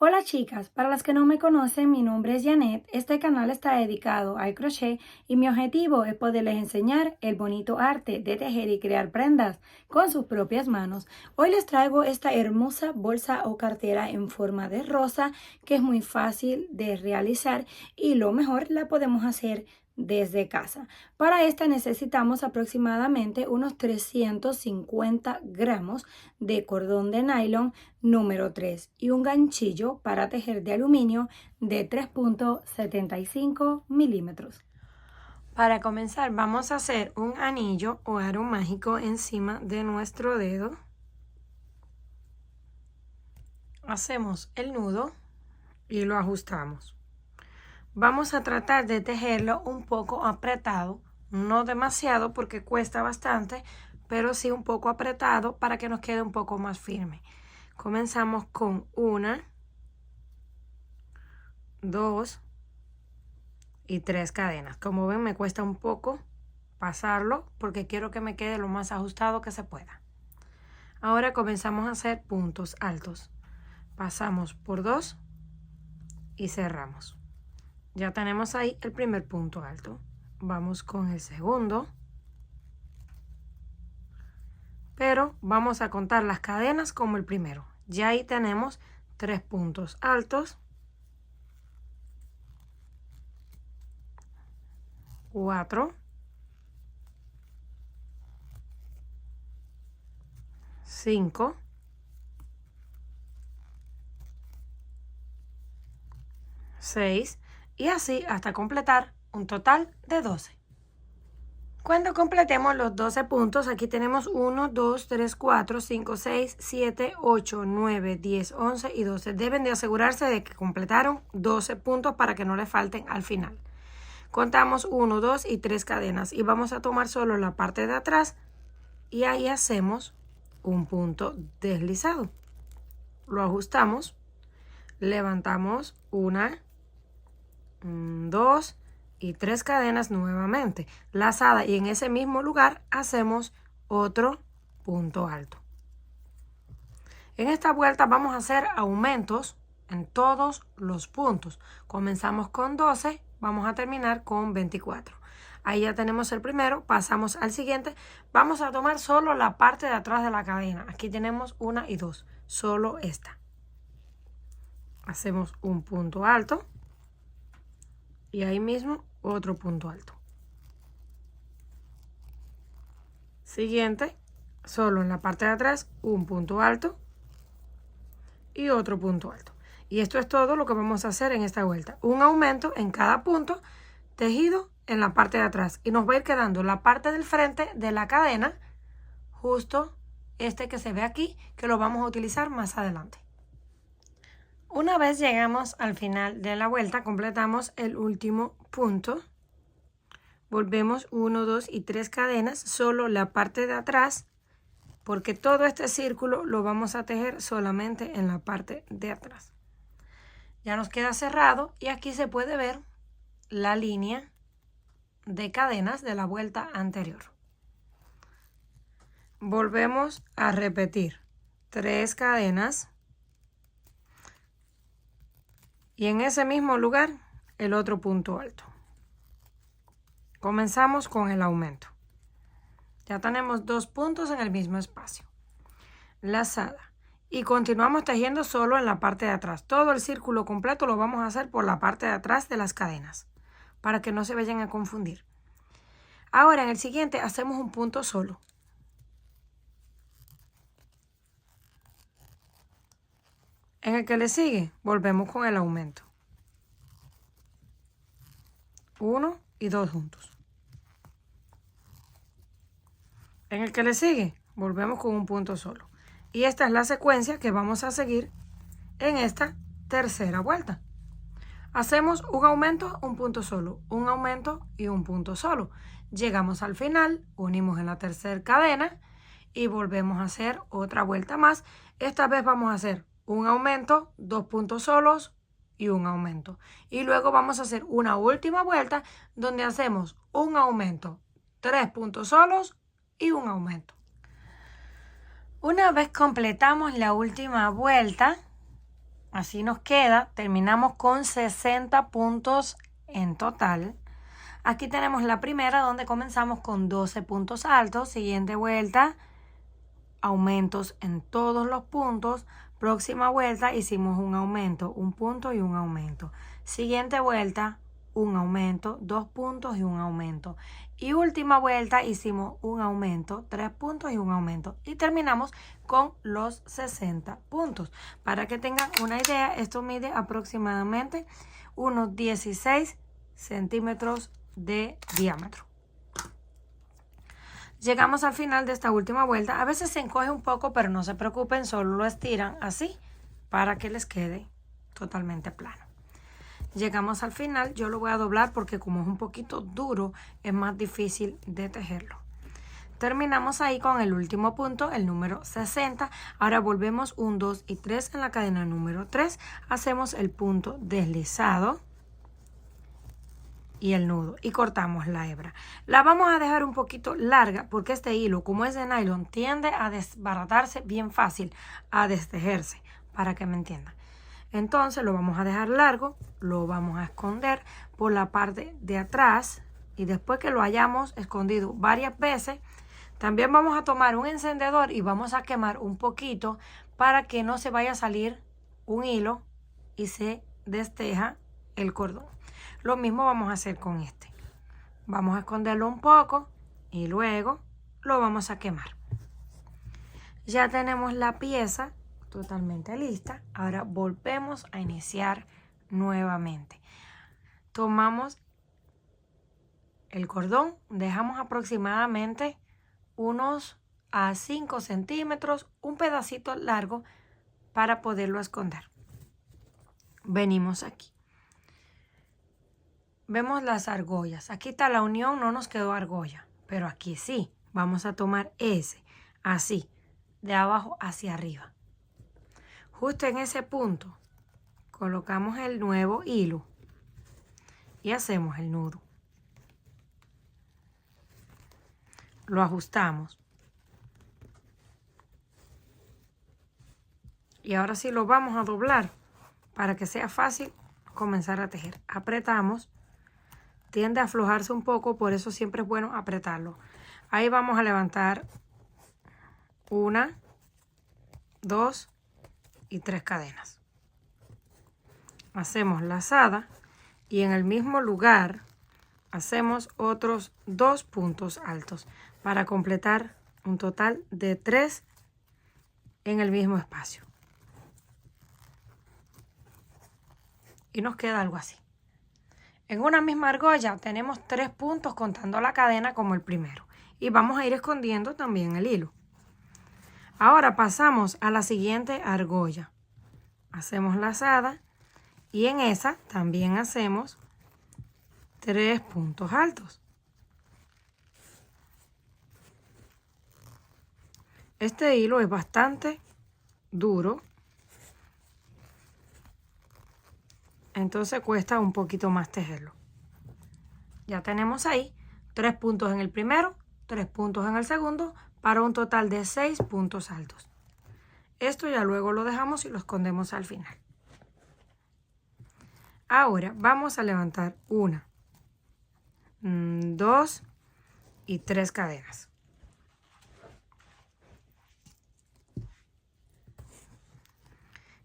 Hola chicas, para las que no me conocen, mi nombre es Janet. Este canal está dedicado al crochet y mi objetivo es poderles enseñar el bonito arte de tejer y crear prendas con sus propias manos. Hoy les traigo esta hermosa bolsa o cartera en forma de rosa que es muy fácil de realizar y lo mejor la podemos hacer desde casa. Para esta necesitamos aproximadamente unos 350 gramos de cordón de nylon número 3 y un ganchillo para tejer de aluminio de 3,75 milímetros. Para comenzar vamos a hacer un anillo o aro mágico encima de nuestro dedo. Hacemos el nudo y lo ajustamos. Vamos a tratar de tejerlo un poco apretado, no demasiado porque cuesta bastante, pero sí un poco apretado para que nos quede un poco más firme. Comenzamos con 1, 2 y 3 cadenas. Como ven, me cuesta un poco pasarlo porque quiero que me quede lo más ajustado que se pueda. Ahora comenzamos a hacer puntos altos. Pasamos por 2 y cerramos. Ya tenemos ahí el primer punto alto. Vamos con el segundo. Pero vamos a contar las cadenas como el primero. Ya ahí tenemos 3 puntos altos. 4. 5. 6 y así hasta completar un total de 12. Cuando completemos los 12 puntos, aquí tenemos 1, 2, 3, 4, 5, 6, 7, 8, 9, 10, 11 y 12. Deben de asegurarse de que completaron 12 puntos para que no les falten al final. Contamos 1, 2 y 3 cadenas y vamos a tomar solo la parte de atrás y ahí hacemos un punto deslizado. Lo ajustamos, levantamos 1, 2 y 3 cadenas nuevamente lazada y en ese mismo lugar hacemos otro punto alto. En esta vuelta vamos a hacer aumentos en todos los puntos. Comenzamos con 12, vamos a terminar con 24. Ahí ya tenemos el primero, pasamos al siguiente. Vamos a tomar solo la parte de atrás de la cadena. Aquí tenemos 1 y 2, solo esta. Hacemos un punto alto y ahí mismo otro punto alto. Siguiente, solo en la parte de atrás un punto alto y otro punto alto. Y esto es todo lo que vamos a hacer en esta vuelta. Un aumento en cada punto tejido en la parte de atrás. Y nos va a ir quedando la parte del frente de la cadena, justo este que se ve aquí, que lo vamos a utilizar más adelante. Una vez llegamos al final de la vuelta, completamos el último punto. Volvemos 1, 2 y 3 cadenas, solo la parte de atrás, porque todo este círculo lo vamos a tejer solamente en la parte de atrás. Ya nos queda cerrado y aquí se puede ver la línea de cadenas de la vuelta anterior. Volvemos a repetir 3 cadenas y en ese mismo lugar el otro punto alto. Comenzamos con el aumento. Ya tenemos 2 puntos en el mismo espacio. Lazada. Y continuamos tejiendo solo en la parte de atrás. Todo el círculo completo lo vamos a hacer por la parte de atrás de las cadenas, para que no se vayan a confundir. Ahora en el siguiente hacemos un punto solo. En el que le sigue, volvemos con el aumento. 1 y 2 juntos. En el que le sigue, volvemos con un punto solo. Y esta es la secuencia que vamos a seguir en esta tercera vuelta. Hacemos un aumento, un punto solo, un aumento y un punto solo. Llegamos al final, unimos en la tercera cadena y volvemos a hacer otra vuelta más. Esta vez vamos a hacer un aumento, 2 puntos solos y un aumento. Y luego vamos a hacer una última vuelta donde hacemos un aumento, 3 puntos solos y un aumento. Una vez completamos la última vuelta, Así nos queda. Terminamos con 60 puntos en total. Aquí tenemos la primera donde comenzamos con 12 puntos altos. Siguiente vuelta, aumentos en todos los puntos. Próxima vuelta hicimos un aumento, un punto y un aumento. Siguiente vuelta, un aumento, 2 puntos y un aumento. Y última vuelta hicimos un aumento, 3 puntos y un aumento. Y terminamos con los 60 puntos. Para que tengan una idea, esto mide aproximadamente unos 16 centímetros de diámetro. Llegamos al final de esta última vuelta. A veces se encoge un poco, pero no se preocupen, solo lo estiran así para que les quede totalmente plano. Llegamos al final, yo lo voy a doblar porque como es un poquito duro, es más difícil de tejerlo. Terminamos ahí con el último punto, el número 60. Ahora volvemos 1, 2 y 3 en la cadena número 3. Hacemos el punto deslizado y el nudo y cortamos la hebra. La vamos a dejar un poquito larga porque este hilo, como es de nylon, tiende a desbaratarse bien fácil, a destejerse, para que me entiendan. Entonces lo vamos a dejar largo, lo vamos a esconder por la parte de atrás y después que lo hayamos escondido varias veces, también vamos a tomar un encendedor y vamos a quemar un poquito para que no se vaya a salir un hilo y se desteja el cordón. Lo mismo vamos a hacer con este. Vamos a esconderlo un poco y luego lo vamos a quemar. Ya tenemos la pieza totalmente lista. Ahora volvemos a iniciar nuevamente. Tomamos el cordón, dejamos aproximadamente unos a 5 centímetros, un pedacito largo para poderlo esconder. Venimos aquí. Vemos las argollas. Aquí está la unión, no nos quedó argolla, pero aquí sí. Vamos a tomar ese, así, de abajo hacia arriba. Justo en ese punto colocamos el nuevo hilo y hacemos el nudo. Lo ajustamos. Y ahora sí lo vamos a doblar para que sea fácil comenzar a tejer. Apretamos. Tiende a aflojarse un poco, por eso siempre es bueno apretarlo. Ahí vamos a levantar 1, 2 y 3 cadenas. Hacemos lazada y en el mismo lugar hacemos otros 2 puntos altos para completar un total de 3 en el mismo espacio. Y nos queda algo así. En una misma argolla tenemos 3 puntos contando la cadena como el primero. Y vamos a ir escondiendo también el hilo. Ahora pasamos a la siguiente argolla. Hacemos lazada y en esa también hacemos 3 puntos altos. Este hilo es bastante duro. Entonces cuesta un poquito más tejerlo. Ya tenemos ahí 3 puntos en el primero, 3 puntos en el segundo, para un total de 6 puntos altos. Esto ya luego lo dejamos y lo escondemos al final. Ahora vamos a levantar 1, 2 y 3 cadenas.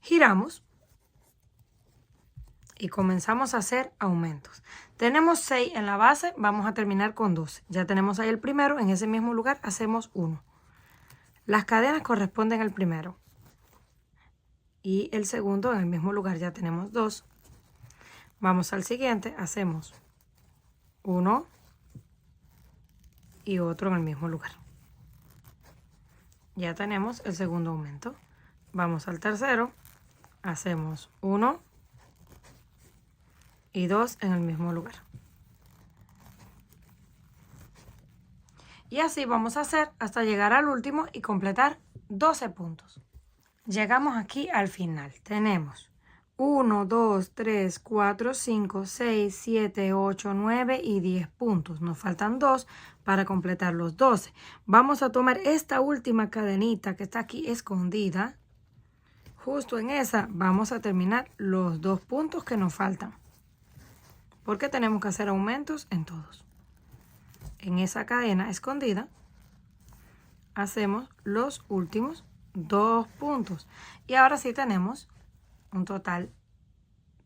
Giramos. Y comenzamos a hacer aumentos. Tenemos 6 en la base, vamos a terminar con 12. Ya tenemos ahí el primero, en ese mismo lugar hacemos 1. Las cadenas corresponden al primero. Y el segundo en el mismo lugar ya tenemos 2. Vamos al siguiente, hacemos 1 y otro en el mismo lugar. Ya tenemos el segundo aumento. Vamos al tercero, hacemos 1 y 2 en el mismo lugar. Y así vamos a hacer hasta llegar al último y completar 12 puntos. Llegamos aquí al final. Tenemos 1, 2, 3, 4, 5, 6, 7, 8, 9 y 10 puntos. Nos faltan 2 para completar los 12. Vamos a tomar esta última cadenita que está aquí escondida, justo en esa vamos a terminar los 2 puntos que nos faltan, porque tenemos que hacer aumentos en todos. En esa cadena escondida hacemos los últimos 2 puntos y ahora sí tenemos un total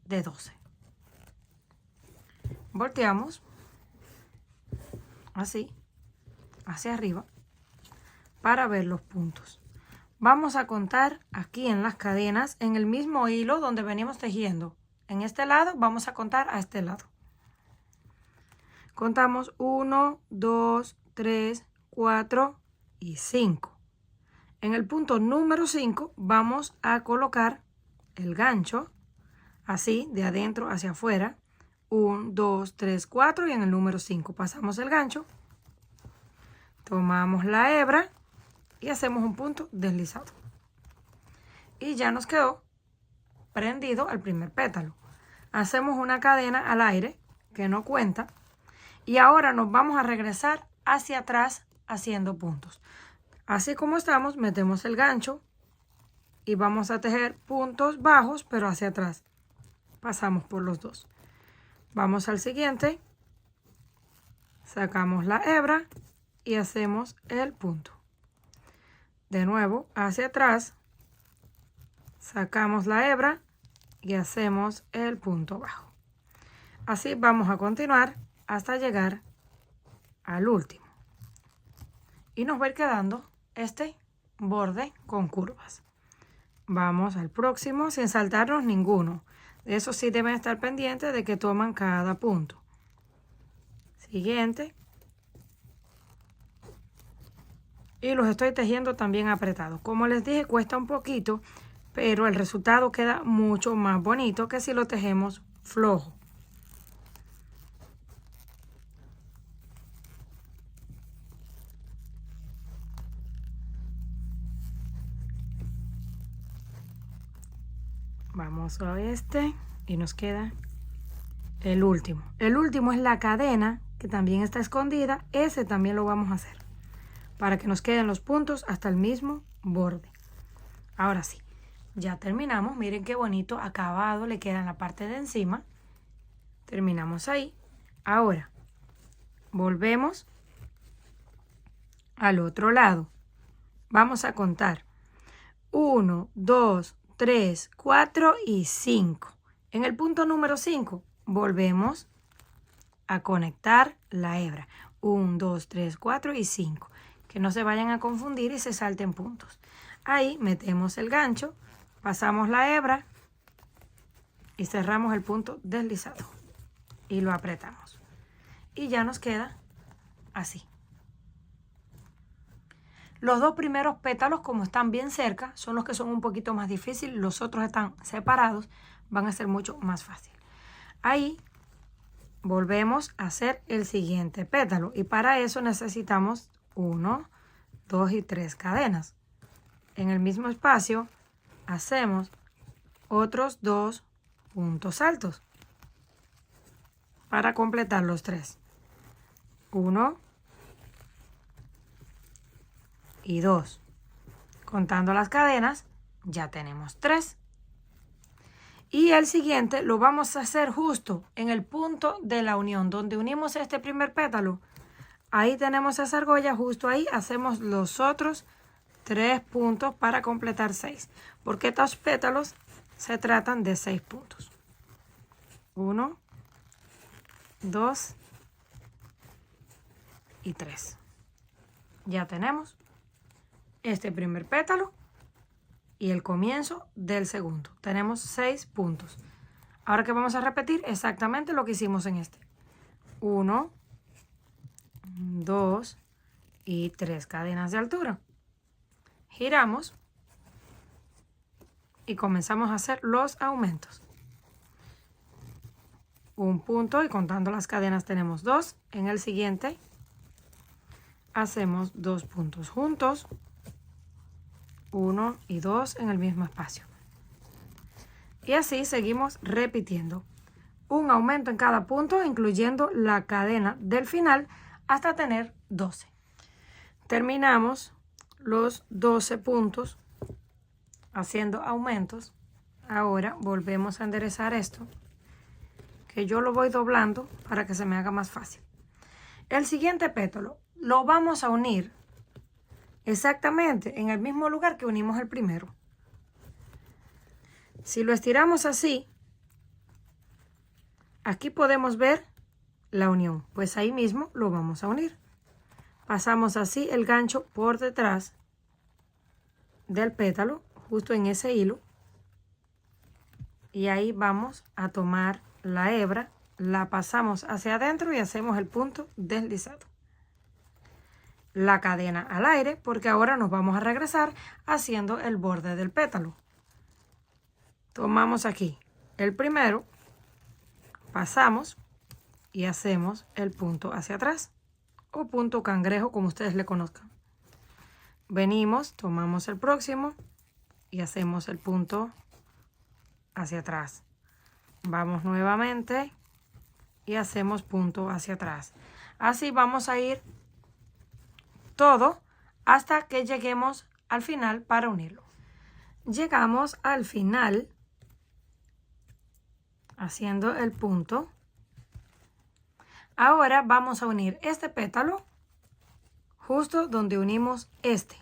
de 12. Volteamos así hacia arriba para ver los puntos. Vamos a contar aquí en las cadenas en el mismo hilo donde venimos tejiendo. En este lado vamos a contar a este lado. Contamos 1, 2, 3, 4 y 5. En el punto número 5 vamos a colocar el gancho así de adentro hacia afuera. 1, 2, 3, 4 y en el número 5 pasamos el gancho, tomamos la hebra y hacemos un punto deslizado. Y ya nos quedó prendido al primer pétalo. Hacemos una cadena al aire que no cuenta y ahora nos vamos a regresar hacia atrás haciendo puntos. Así como estamos, metemos el gancho y vamos a tejer puntos bajos pero hacia atrás. Pasamos por los dos. Vamos al siguiente, sacamos la hebra y hacemos el punto. De nuevo hacia atrás, sacamos la hebra y hacemos el punto bajo. Así vamos a continuar hasta llegar al último. Y nos va a ir quedando este borde con curvas. Vamos al próximo sin saltarnos ninguno. Eso sí deben estar pendientes de que toman cada punto. Siguiente. Y los estoy tejiendo también apretados. Como les dije, cuesta un poquito, pero el resultado queda mucho más bonito que si lo tejemos flojo. Vamos a este y nos queda el último. El último es la cadena que también está escondida. Ese también lo vamos a hacer para que nos queden los puntos hasta el mismo borde. Ahora sí, ya terminamos. Miren qué bonito acabado le queda en la parte de encima. Terminamos ahí. Ahora volvemos al otro lado. Vamos a contar 1, 2, 3, 4 y 5. En el punto número 5 volvemos a conectar la hebra. 1, 2, 3, 4 y 5. Que no se vayan a confundir y se salten puntos. Ahí metemos el gancho, pasamos la hebra y cerramos el punto deslizado. Y lo apretamos. Y ya nos queda así. Los 2 primeros pétalos, como están bien cerca, son los que son un poquito más difíciles. Los otros están separados, van a ser mucho más fácil. Ahí volvemos a hacer el siguiente pétalo. Y para eso necesitamos 1, 2 y 3 cadenas. En el mismo espacio hacemos otros 2 puntos altos para completar los 3. 1 y 2. Contando las cadenas, ya tenemos 3. Y el siguiente lo vamos a hacer justo en el punto de la unión, donde unimos este primer pétalo. Ahí tenemos esa argolla, justo ahí hacemos los otros 3 puntos para completar 6. Porque estos pétalos se tratan de 6 puntos. 1, 2 y 3. Ya tenemos este primer pétalo y el comienzo del segundo. Tenemos 6 puntos. Ahora que vamos a repetir exactamente lo que hicimos en este. 1, 2 y 3 cadenas de altura. Giramos y comenzamos a hacer los aumentos. Un punto y contando las cadenas tenemos 2. En el siguiente hacemos 2 puntos juntos. 1 y 2 en el mismo espacio. Y así seguimos repitiendo. Un aumento en cada punto, incluyendo la cadena del final, hasta tener 12. Terminamos los 12 puntos haciendo aumentos. Ahora volvemos a enderezar esto, que yo lo voy doblando para que se me haga más fácil. El siguiente pétalo lo vamos a unir exactamente en el mismo lugar que unimos el primero. Si lo estiramos así, aquí podemos ver la unión, pues ahí mismo lo vamos a unir. Pasamos así el gancho por detrás del pétalo, justo en ese hilo, y ahí vamos a tomar la hebra, la pasamos hacia adentro y hacemos el punto deslizado. La cadena al aire, porque ahora nos vamos a regresar haciendo el borde del pétalo. Tomamos aquí el primero, pasamos y hacemos el punto hacia atrás, o punto cangrejo, como ustedes le conozcan. Venimos, tomamos el próximo y hacemos el punto hacia atrás. Vamos nuevamente y hacemos punto hacia atrás. Así vamos a ir todo hasta que lleguemos al final para unirlo. Llegamos al final haciendo el punto. Ahora vamos a unir este pétalo justo donde unimos este,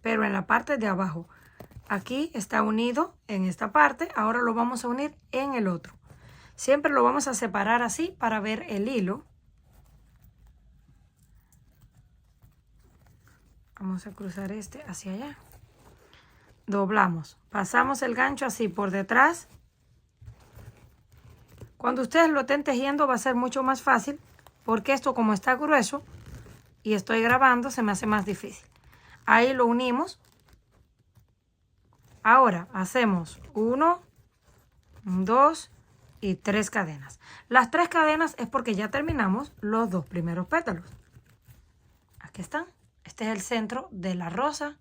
pero en la parte de abajo. Aquí está unido en esta parte, ahora lo vamos a unir en el otro. Siempre lo vamos a separar así para ver el hilo. Vamos a cruzar este hacia allá. Doblamos, pasamos el gancho así por detrás. Cuando ustedes lo estén tejiendo va a ser mucho más fácil, porque esto como está grueso y estoy grabando se me hace más difícil. Ahí lo unimos. Ahora hacemos 1, 2 y 3 cadenas. Las 3 cadenas es porque ya terminamos los 2 primeros pétalos. Aquí están. Este es el centro de la rosa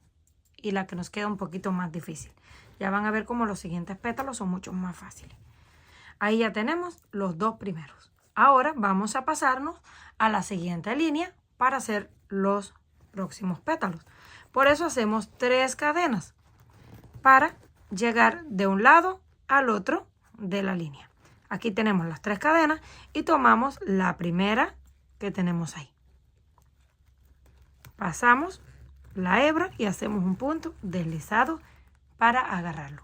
y la que nos queda un poquito más difícil. Ya van a ver cómo los siguientes pétalos son mucho más fáciles. Ahí ya tenemos los 2 primeros. Ahora vamos a pasarnos a la siguiente línea para hacer los próximos pétalos. Por eso hacemos 3 cadenas para llegar de un lado al otro de la línea. Aquí tenemos las 3 cadenas y tomamos la primera que tenemos ahí. Pasamos la hebra y hacemos un punto deslizado para agarrarlo.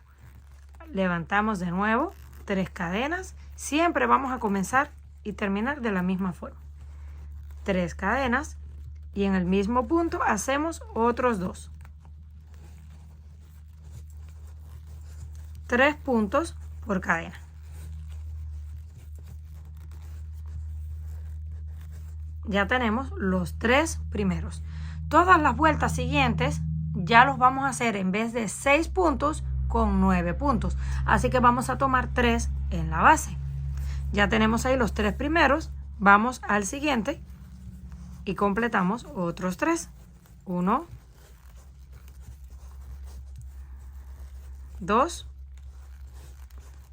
Levantamos de nuevo 3 cadenas. Siempre vamos a comenzar y terminar de la misma forma. 3 cadenas y en el mismo punto hacemos otros 2. 3 puntos por cadena. Ya tenemos los 3 primeros. Todas las vueltas siguientes ya los vamos a hacer en vez de 6 puntos con 9 puntos. Así que vamos a tomar 3 en la base. Ya tenemos ahí los 3 primeros. Vamos al siguiente y completamos otros 3. 1, 2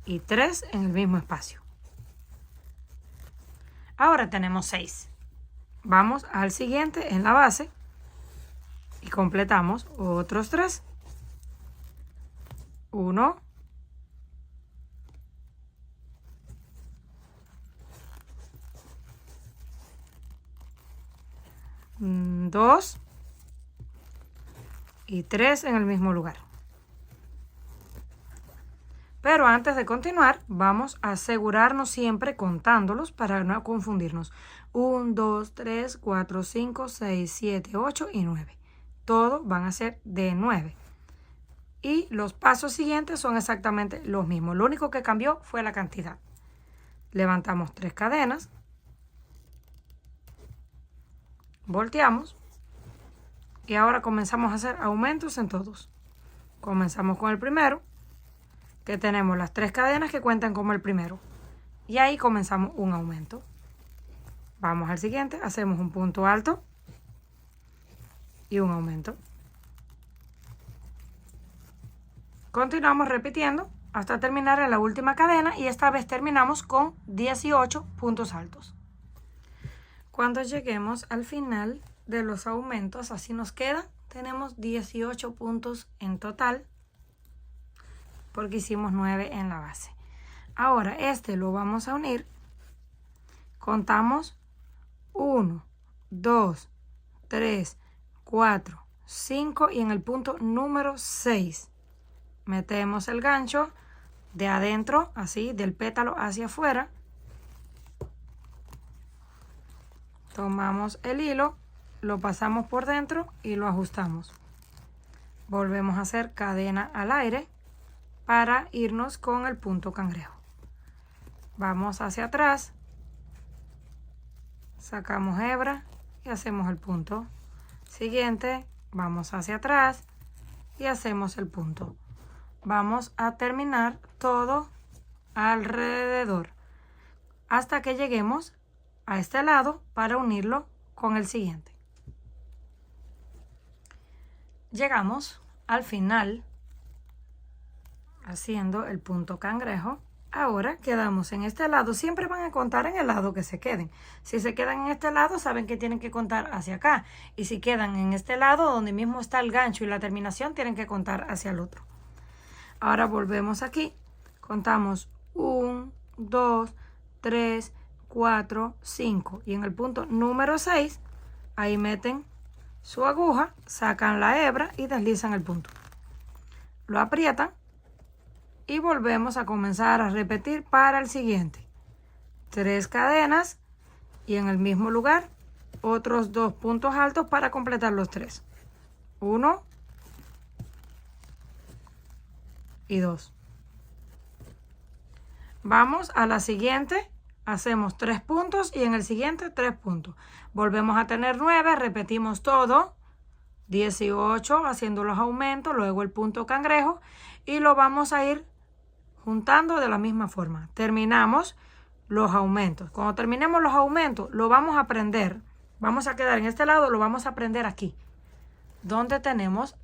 y 3 en el mismo espacio. Ahora tenemos 6. Vamos al siguiente en la base y completamos otros 3. 1, 2 y 3 en el mismo lugar. Pero antes de continuar, vamos a asegurarnos siempre contándolos para no confundirnos. 1, 2, 3, 4, 5, 6, 7, 8 y 9. Todos van a ser de 9. Y los pasos siguientes son exactamente los mismos. Lo único que cambió fue la cantidad. Levantamos 3 cadenas. Volteamos. Y ahora comenzamos a hacer aumentos en todos. Comenzamos con el primero, que tenemos las 3 cadenas que cuentan como el primero. Y ahí comenzamos un aumento. Vamos al siguiente, hacemos un punto alto y un aumento. Continuamos repitiendo hasta terminar en la última cadena y esta vez terminamos con 18 puntos altos. Cuando lleguemos al final de los aumentos, así nos queda. Tenemos 18 puntos en total. porque hicimos 9 en la base. Ahora este lo vamos a unir. Contamos 1, 2, 3, 4, 5 y en el punto número 6 metemos el gancho de adentro, así, del pétalo hacia afuera. Tomamos el hilo, lo pasamos por dentro y lo ajustamos. Volvemos a hacer cadena al aire para irnos con el punto cangrejo. Vamos hacia atrás, sacamos hebra y hacemos el punto. Siguiente, vamos hacia atrás y hacemos el punto. Vamos a terminar todo alrededor hasta que lleguemos a este lado para unirlo con el siguiente. Llegamos al final haciendo el punto cangrejo. Ahora quedamos en este lado. Siempre van a contar en el lado que se queden. Si se quedan en este lado, saben que tienen que contar hacia acá. Y si quedan en este lado, donde mismo está el gancho y la terminación, tienen que contar hacia el otro. Ahora volvemos aquí. Contamos 1, 2, 3, 4, 5. Y en el punto número 6, ahí meten su aguja, sacan la hebra y deslizan el punto. Lo aprietan. Y volvemos a comenzar a repetir para el siguiente. 3 cadenas y en el mismo lugar otros 2 puntos altos para completar los 3. 1 y 2. Vamos a la siguiente, hacemos 3 puntos y en el siguiente 3 puntos. Volvemos a tener 9, repetimos todo. 18 haciendo los aumentos, luego el punto cangrejo y lo vamos a ir juntando de la misma forma. Terminamos los aumentos. Cuando terminemos los aumentos, lo vamos a prender. Vamos a quedar en este lado, lo vamos a prender aquí, donde tenemos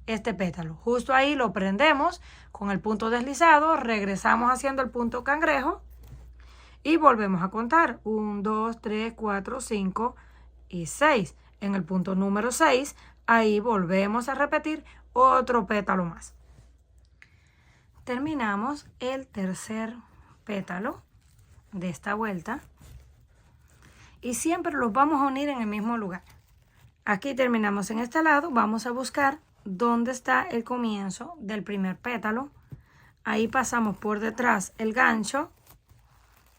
este pétalo. Justo ahí lo prendemos con el punto deslizado, regresamos haciendo el punto cangrejo y volvemos a contar. 1, 2, 3, 4, 5 y 6. En el punto número 6, ahí volvemos a repetir otro pétalo más. Terminamos el tercer pétalo de esta vuelta y siempre los vamos a unir en el mismo lugar. Aquí terminamos en este lado, vamos a buscar dónde está el comienzo del primer pétalo. Ahí pasamos por detrás el gancho,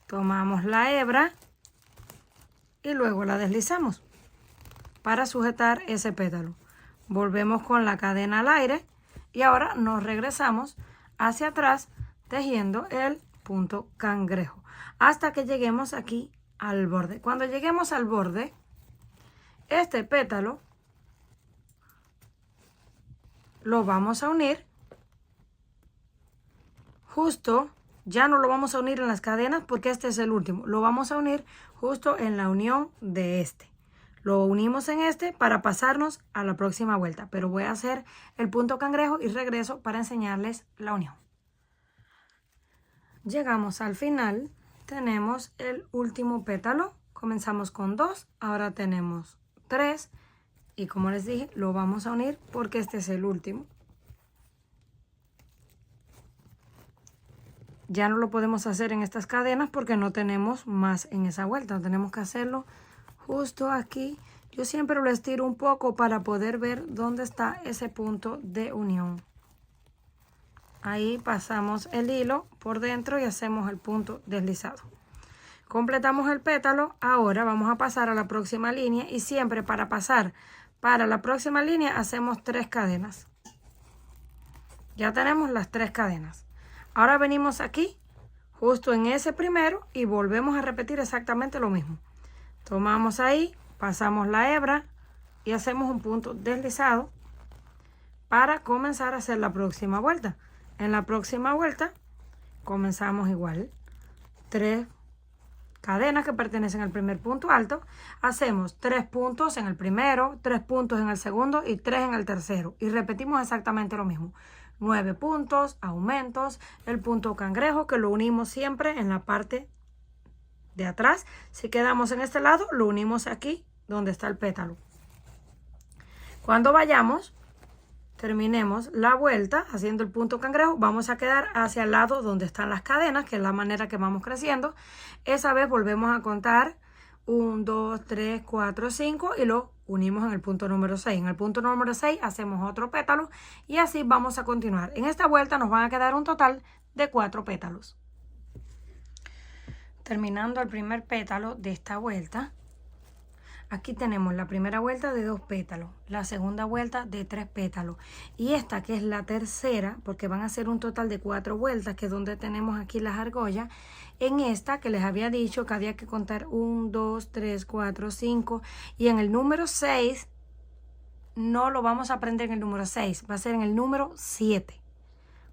tomamos la hebra y luego la deslizamos para sujetar ese pétalo. Volvemos con la cadena al aire y ahora nos regresamos hacia atrás tejiendo el punto cangrejo hasta que lleguemos aquí al borde. Cuando lleguemos al borde, este pétalo lo vamos a unir justo, ya no lo vamos a unir en las cadenas porque este es el último, lo vamos a unir justo en la unión de este. Lo unimos en este para pasarnos a la próxima vuelta, pero voy a hacer el punto cangrejo y regreso para enseñarles la unión. Llegamos al final, tenemos el último pétalo, comenzamos con 2, ahora tenemos 3 y como les dije, lo vamos a unir porque este es el último. Ya no lo podemos hacer en estas cadenas porque no tenemos más en esa vuelta, tenemos que hacerlo justo aquí. Yo siempre lo estiro un poco para poder ver dónde está ese punto de unión. Ahí pasamos el hilo por dentro y hacemos el punto deslizado. Completamos el pétalo. Ahora vamos a pasar a la próxima línea y siempre para pasar para la próxima línea hacemos 3 cadenas. Ya tenemos las 3 cadenas. Ahora venimos aquí, justo en ese primero y volvemos a repetir exactamente lo mismo. Tomamos ahí, pasamos la hebra y hacemos un punto deslizado para comenzar a hacer la próxima vuelta. En la próxima vuelta comenzamos igual. 3 cadenas que pertenecen al primer punto alto. Hacemos 3 puntos en el primero, 3 puntos en el segundo y 3 en el tercero. Y repetimos exactamente lo mismo. 9 puntos, aumentos, el punto cangrejo que lo unimos siempre en la parte de atrás. Si quedamos en este lado, lo unimos aquí donde está el pétalo. Cuando vayamos terminemos la vuelta haciendo el punto cangrejo, vamos a quedar hacia el lado donde están las cadenas, que es la manera que vamos creciendo. Esa vez volvemos a contar 1, 2, 3, 4, 5 y lo unimos en el punto número 6. En el punto número 6 hacemos otro pétalo y así vamos a continuar. En esta vuelta nos van a quedar un total de 4 pétalos. Terminando el primer pétalo de esta vuelta, aquí tenemos la primera vuelta de 2 pétalos, la segunda vuelta de 3 pétalos y esta que es la tercera, porque van a ser un total de 4 vueltas, que es donde tenemos aquí las argollas. En esta que les había dicho que había que contar 1, 2, 3, 4, 5 y en el número 6 no lo vamos a aprender en el número 6, va a ser en el número 7.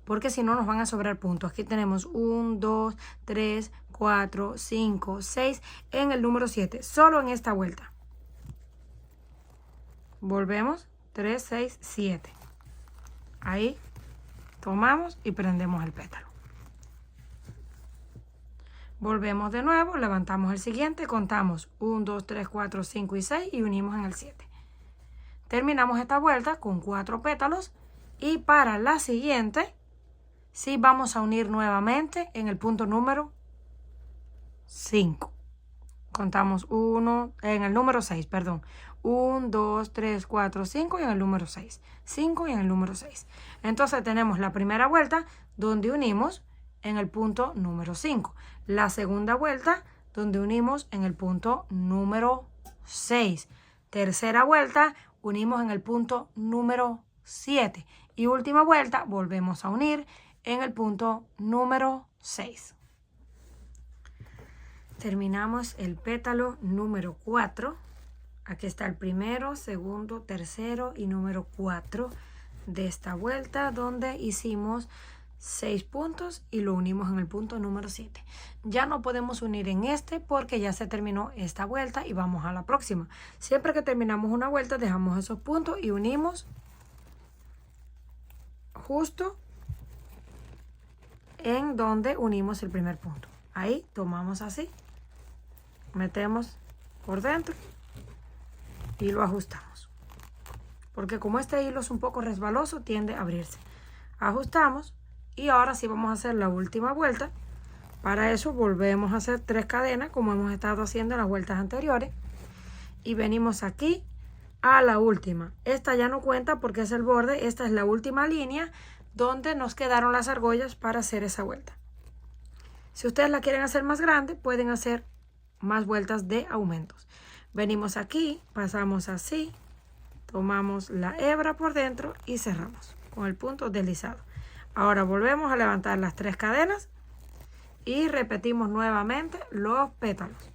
Porque si no nos van a sobrar puntos. Aquí tenemos 1, 2, 3, 4, 5, 6 en el número 7, solo en esta vuelta. Volvemos, 3, 6, 7. Ahí tomamos y prendemos el pétalo. Volvemos de nuevo, levantamos el siguiente, contamos 1, 2, 3, 4, 5 y 6 y unimos en el 7. Terminamos esta vuelta con 4 pétalos y para la siguiente sí vamos a unir nuevamente en el punto número 5. Contamos en el número 6, perdón. 1, 2, 3, 4, 5 y en el número 6. 5 y en el número 6. Entonces tenemos la primera vuelta donde unimos en el punto número 5. La segunda vuelta donde unimos en el punto número 6. Tercera vuelta unimos en el punto número 7. Y última vuelta volvemos a unir en el punto número 6. Terminamos el pétalo número 4. Aquí está el primero, segundo, tercero y número 4 de esta vuelta, donde hicimos 6 puntos y lo unimos en el punto número 7. Ya no podemos unir en este porque ya se terminó esta vuelta y vamos a la próxima. Siempre que terminamos una vuelta dejamos esos puntos y unimos justo en donde unimos el primer punto. Ahí tomamos así, metemos por dentro y lo ajustamos, porque como este hilo es un poco resbaloso tiende a abrirse. Ajustamos y ahora sí vamos a hacer la última vuelta. Para eso volvemos a hacer 3 cadenas como hemos estado haciendo en las vueltas anteriores y venimos aquí a la última. Esta ya no cuenta porque es el borde. Esta es la última línea donde nos quedaron las argollas para hacer esa vuelta. Si ustedes la quieren hacer más grande, pueden hacer más vueltas de aumentos. Venimos aquí, pasamos así, tomamos la hebra por dentro y cerramos con el punto deslizado. Ahora volvemos a levantar las 3 cadenas y repetimos nuevamente los pétalos.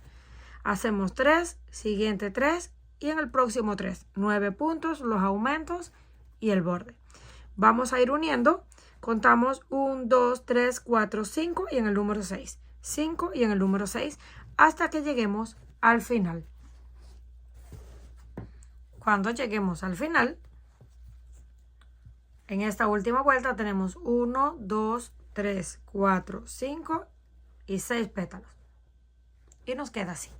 Hacemos 3, siguiente 3 y en el próximo 3. 9 puntos, los aumentos y el borde. Vamos a ir uniendo. Contamos 1, 2, 3, 4, 5 y en el número 6. 5 y en el número 6 hasta que lleguemos al final. Cuando lleguemos al final, en esta última vuelta tenemos 1, 2, 3, 4, 5 y 6 pétalos. Y nos queda así.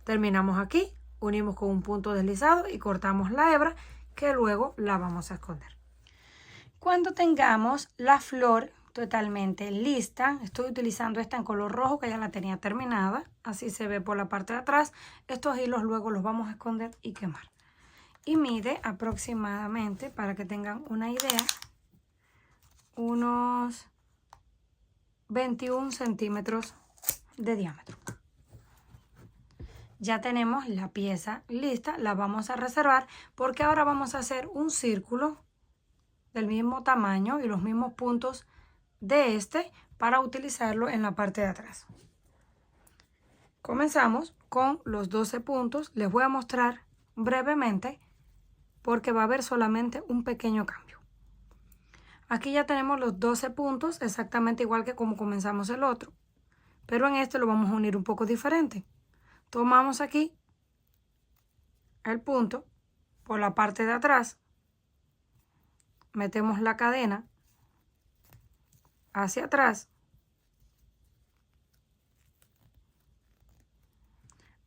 Terminamos aquí, unimos con un punto deslizado y cortamos la hebra que luego la vamos a esconder. Cuando tengamos la flor totalmente lista, estoy utilizando esta en color rojo que ya la tenía terminada, así se ve por la parte de atrás. Estos hilos luego los vamos a esconder y quemar. Y mide aproximadamente, para que tengan una idea, unos 21 centímetros de diámetro. Ya tenemos la pieza lista, la vamos a reservar porque ahora vamos a hacer un círculo del mismo tamaño y los mismos puntos de este para utilizarlo en la parte de atrás. Comenzamos con los 12 puntos. Les voy a mostrar brevemente porque va a haber solamente un pequeño cambio. Aquí ya tenemos los 12 puntos exactamente igual que como comenzamos el otro, pero en este lo vamos a unir un poco diferente. Tomamos aquí el punto por la parte de atrás, metemos la cadena hacia atrás.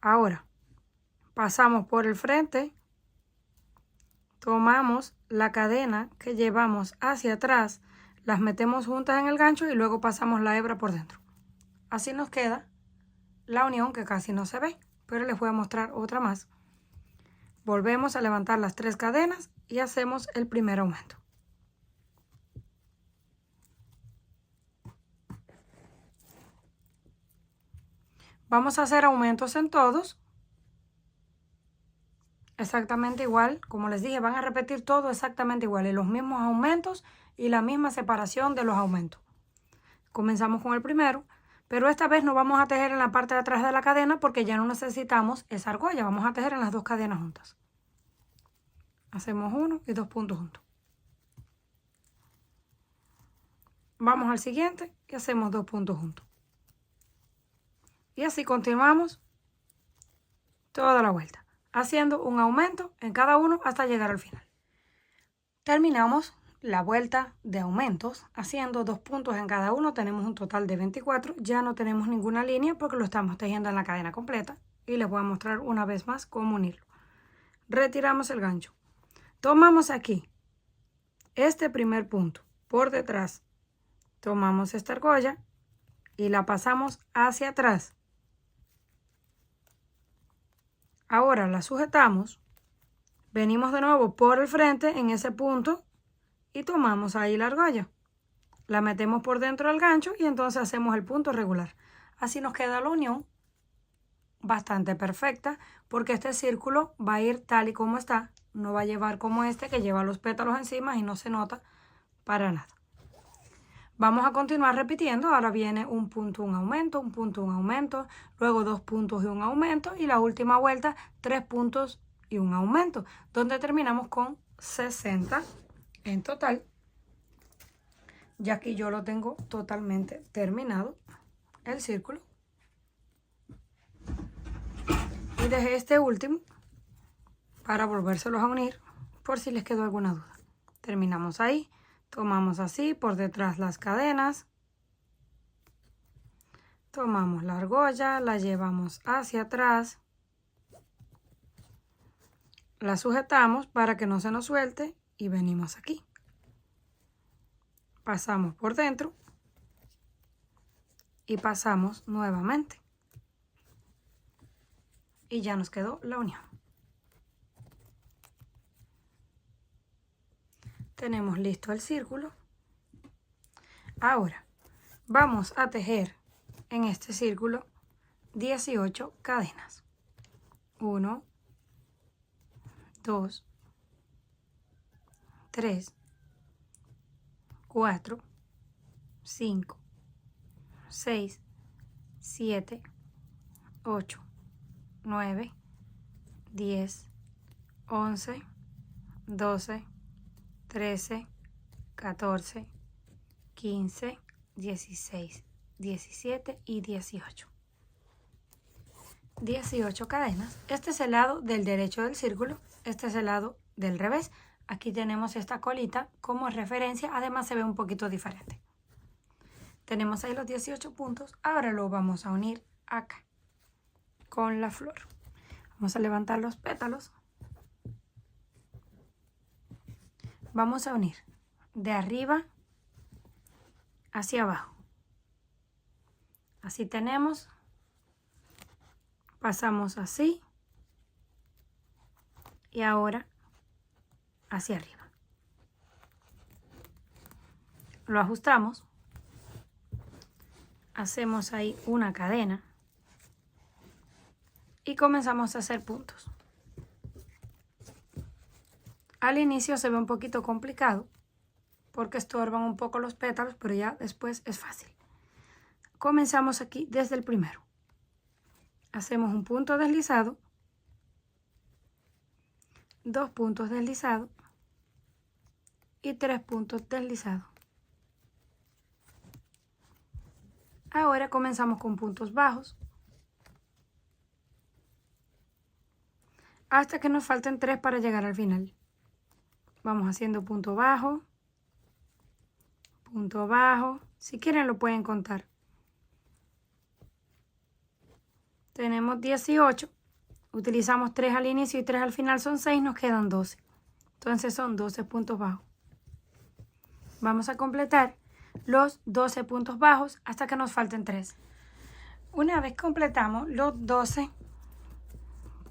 Ahora pasamos por el frente, tomamos la cadena que llevamos hacia atrás, las metemos juntas en el gancho y luego pasamos la hebra por dentro. Así nos queda la unión, que casi no se ve, pero les voy a mostrar otra más. Volvemos a levantar las 3 cadenas y hacemos el primer aumento. Vamos a hacer aumentos en todos. Exactamente igual, como les dije, van a repetir todo exactamente igual, y los mismos aumentos y la misma separación de los aumentos. Comenzamos con el primero, pero esta vez no vamos a tejer en la parte de atrás de la cadena porque ya no necesitamos esa argolla, vamos a tejer en las 2 cadenas juntas. Hacemos 1 y 2 puntos juntos. Vamos al siguiente y hacemos 2 puntos juntos. Y así continuamos toda la vuelta, haciendo un aumento en cada uno hasta llegar al final. Terminamos la vuelta de aumentos haciendo 2 puntos en cada uno. Tenemos un total de 24. Ya no tenemos ninguna línea porque lo estamos tejiendo en la cadena completa. Y les voy a mostrar una vez más cómo unirlo. Retiramos el gancho. Tomamos aquí este primer punto por detrás. Tomamos esta argolla y la pasamos hacia atrás. Ahora la sujetamos, venimos de nuevo por el frente en ese punto y tomamos ahí la argolla. La metemos por dentro del gancho y entonces hacemos el punto regular. Así nos queda la unión bastante perfecta porque este círculo va a ir tal y como está. No va a llevar como este que lleva los pétalos encima y no se nota para nada. Vamos a continuar repitiendo. Ahora viene un punto, un aumento, un punto, un aumento, luego 2 puntos y un aumento y la última vuelta 3 puntos y un aumento, donde terminamos con 60 en total. Ya aquí yo lo tengo totalmente terminado, el círculo. Y dejé este último para volvérselos a unir por si les quedó alguna duda. Terminamos ahí. Tomamos así por detrás las cadenas, tomamos la argolla, la llevamos hacia atrás, la sujetamos para que no se nos suelte y venimos aquí. Pasamos por dentro y pasamos nuevamente. Y ya nos quedó la unión. Tenemos listo el círculo. Ahora vamos a tejer en este círculo 18 cadenas. 1, 2, 3, 4, 5, 6, 7, 8, 9, 10, 11, 12, 13, 14, 15, 16, 17 y 18. 18 cadenas. Este es el lado del derecho del círculo, este es el lado del revés. Aquí tenemos esta colita como referencia, además se ve un poquito diferente. Tenemos ahí los 18 puntos, ahora lo vamos a unir acá con la flor. Vamos a levantar los pétalos. Vamos a unir de arriba hacia abajo. Así tenemos. Pasamos así. Y ahora hacia arriba. Lo ajustamos. Hacemos ahí una cadena. Y comenzamos a hacer puntos. Al inicio se ve un poquito complicado porque estorban un poco los pétalos, pero ya después es fácil. Comenzamos aquí desde el primero. Hacemos un punto deslizado, 2 puntos deslizados y 3 puntos deslizados. Ahora comenzamos con puntos bajos hasta que nos falten 3 para llegar al final. Vamos haciendo punto bajo, si quieren lo pueden contar. Tenemos 18, utilizamos 3 al inicio y 3 al final, son 6, nos quedan 12. Entonces son 12 puntos bajos. Vamos a completar los 12 puntos bajos hasta que nos falten 3. Una vez completamos los 12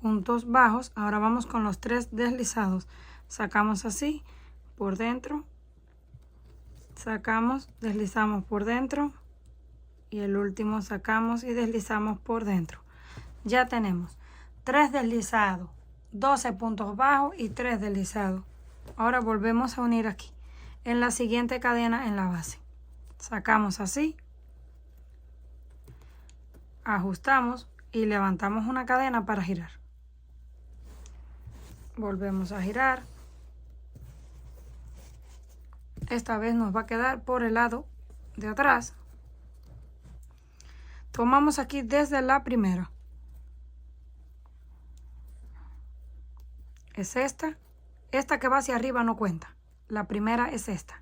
puntos bajos, ahora vamos con los 3 deslizados. Sacamos así por dentro, sacamos, deslizamos por dentro y el último sacamos y deslizamos por dentro. Ya tenemos 3 deslizados, 12 puntos bajos y 3 deslizados. Ahora volvemos a unir aquí en la siguiente cadena en la base. Sacamos así, ajustamos y levantamos una cadena para girar. Volvemos a girar. Esta vez nos va a quedar por el lado de atrás. Tomamos aquí desde la primera. Es esta. Esta que va hacia arriba no cuenta. La primera es esta.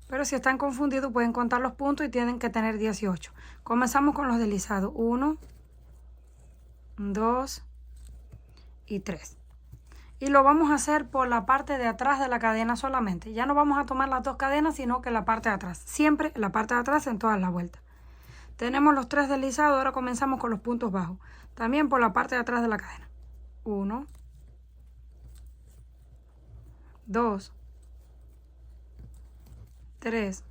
Pero si están confundidos pueden contar los puntos y tienen que tener 18. Comenzamos con los deslizados. 1, 2 y 3. Y lo vamos a hacer por la parte de atrás de la cadena solamente. Ya no vamos a tomar las 2 cadenas, sino que la parte de atrás. Siempre la parte de atrás en todas las vueltas. Tenemos los 3 deslizados, ahora comenzamos con los puntos bajos. También por la parte de atrás de la cadena. 1, 2, 3,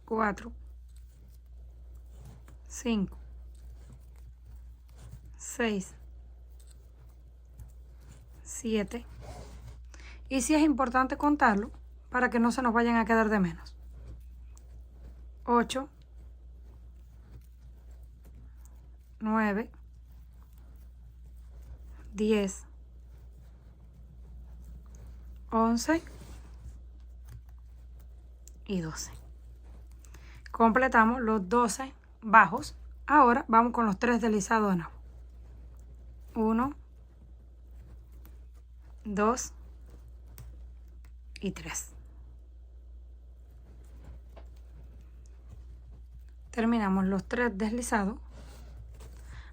4, 5, 6, 7. Y sí es importante contarlo para que no se nos vayan a quedar de menos. 8, 9, 10, 11 y 12. Completamos los 12 bajos. Ahora vamos con los 3 deslizados de nuevo. 1, 2 y 3. Terminamos los 3 deslizados.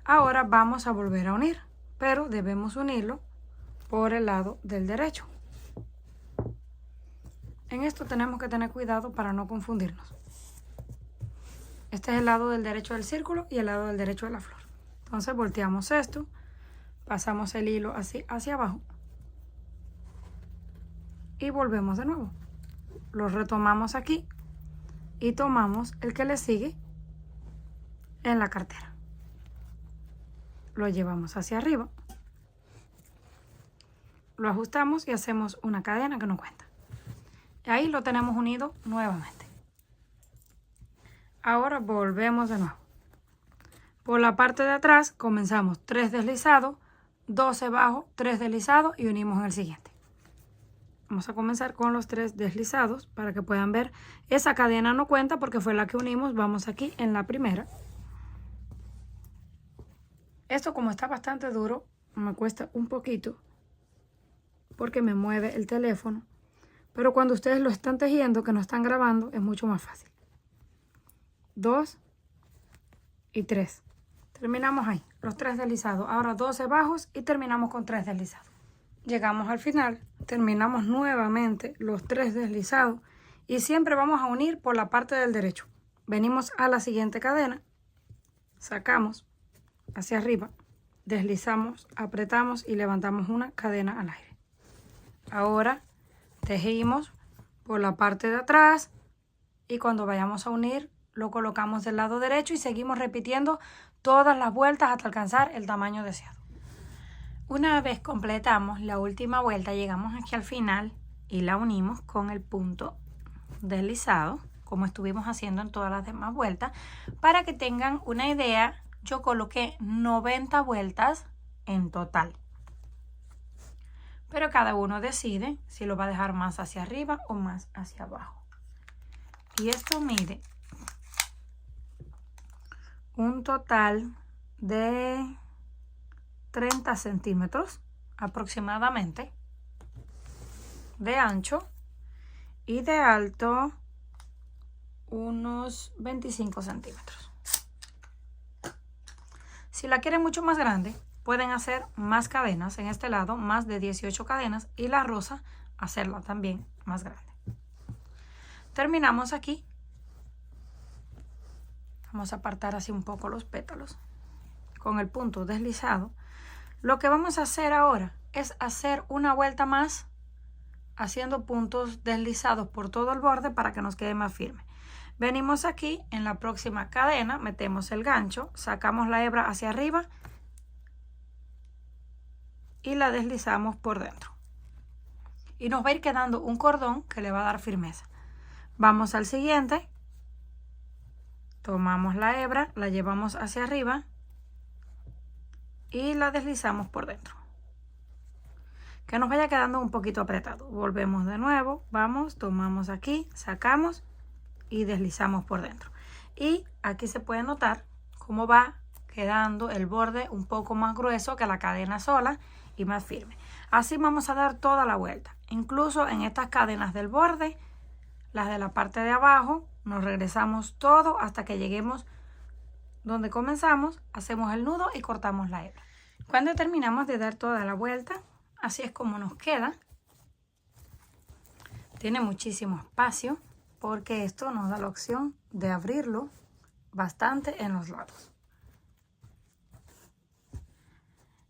Ahora vamos a volver a unir, pero debemos unirlo por el lado del derecho. En esto tenemos que tener cuidado para no confundirnos. Este es el lado del derecho del círculo y el lado del derecho de la flor. Entonces volteamos esto, pasamos el hilo así hacia abajo y volvemos de nuevo. Lo retomamos aquí y tomamos el que le sigue en la cartera. Lo llevamos hacia arriba, lo ajustamos y hacemos una cadena que no cuenta. Y ahí lo tenemos unido nuevamente. Ahora volvemos de nuevo. Por la parte de atrás comenzamos 3 deslizados, 12 bajos, 3 deslizados y unimos en el siguiente. Vamos a comenzar con los 3 deslizados para que puedan ver. Esa cadena no cuenta porque fue la que unimos. Vamos aquí en la primera. Esto, como está bastante duro, me cuesta un poquito porque me mueve el teléfono. Pero cuando ustedes lo están tejiendo, que no están grabando, es mucho más fácil. 2 y 3. Terminamos ahí, los 3 deslizados. Ahora 12 bajos y terminamos con 3 deslizados. Llegamos al final, terminamos nuevamente los 3 deslizados y siempre vamos a unir por la parte del derecho. Venimos a la siguiente cadena, sacamos hacia arriba, deslizamos, apretamos y levantamos una cadena al aire. Ahora tejimos por la parte de atrás y cuando vayamos a unir lo colocamos del lado derecho y seguimos repitiendo todas las vueltas hasta alcanzar el tamaño deseado. Una vez completamos la última vuelta, llegamos aquí al final y la unimos con el punto deslizado, como estuvimos haciendo en todas las demás vueltas. Para que tengan una idea, yo coloqué 90 vueltas en total. Pero cada uno decide si lo va a dejar más hacia arriba o más hacia abajo. Y esto mide un total de 30 centímetros aproximadamente de ancho y de alto unos 25 centímetros. Si la quieren mucho más grande, pueden hacer más cadenas en este lado, más de 18 cadenas, y la rosa hacerla también más grande. Terminamos aquí. Vamos a apartar así un poco los pétalos con el punto deslizado. Lo que vamos a hacer ahora es hacer una vuelta más haciendo puntos deslizados por todo el borde para que nos quede más firme. Venimos aquí en la próxima cadena, metemos el gancho, sacamos la hebra hacia arriba y la deslizamos por dentro. Y nos va a ir quedando un cordón que le va a dar firmeza. Vamos al siguiente. Tomamos la hebra, la llevamos hacia arriba y la deslizamos por dentro. Que nos vaya quedando un poquito apretado. Volvemos de nuevo, vamos, tomamos aquí, sacamos y deslizamos por dentro. Y aquí se puede notar cómo va quedando el borde un poco más grueso que la cadena sola y más firme. Así vamos a dar toda la vuelta. Incluso en estas cadenas del borde, las de la parte de abajo, nos regresamos todo hasta que lleguemos donde comenzamos, hacemos el nudo y cortamos la hebra. Cuando terminamos de dar toda la vuelta, así es como nos queda. Tiene muchísimo espacio porque esto nos da la opción de abrirlo bastante en los lados.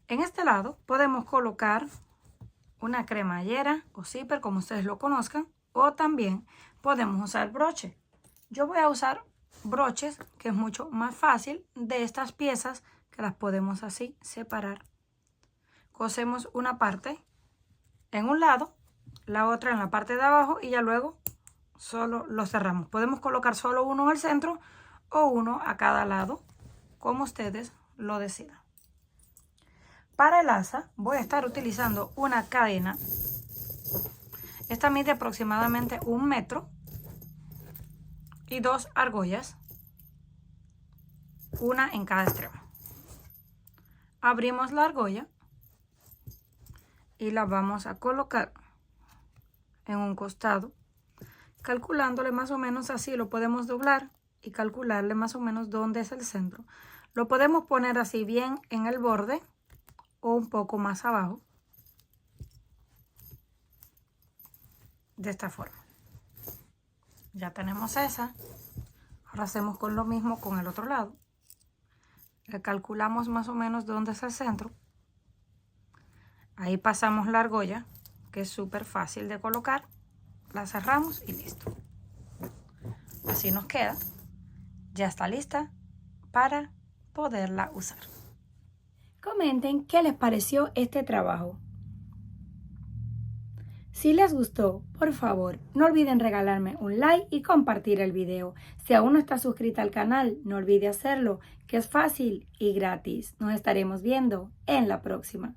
En este lado podemos colocar una cremallera o zipper, como ustedes lo conozcan, o también podemos usar broche. Yo voy a usar broches, que es mucho más fácil, de estas piezas que las podemos así separar. Cosemos una parte en un lado, la otra en la parte de abajo y ya luego solo lo cerramos. Podemos colocar solo uno en el centro o uno a cada lado, como ustedes lo decidan. Para el asa voy a estar utilizando una cadena. Esta mide aproximadamente 1 metro y 2 argollas, una en cada extremo. Abrimos la argolla y la vamos a colocar en un costado, calculándole más o menos así. Lo podemos doblar y calcularle más o menos dónde es el centro. Lo podemos poner así bien en el borde o un poco más abajo, de esta forma. Ya tenemos esa. Ahora hacemos con lo mismo con el otro lado. Le calculamos más o menos dónde es el centro. Ahí pasamos la argolla, que es súper fácil de colocar. La cerramos y listo. Así nos queda. Ya está lista para poderla usar. Comenten qué les pareció este trabajo. Si les gustó, por favor, no olviden regalarme un like y compartir el video. Si aún no estás suscrita al canal, no olvide hacerlo, que es fácil y gratis. Nos estaremos viendo en la próxima.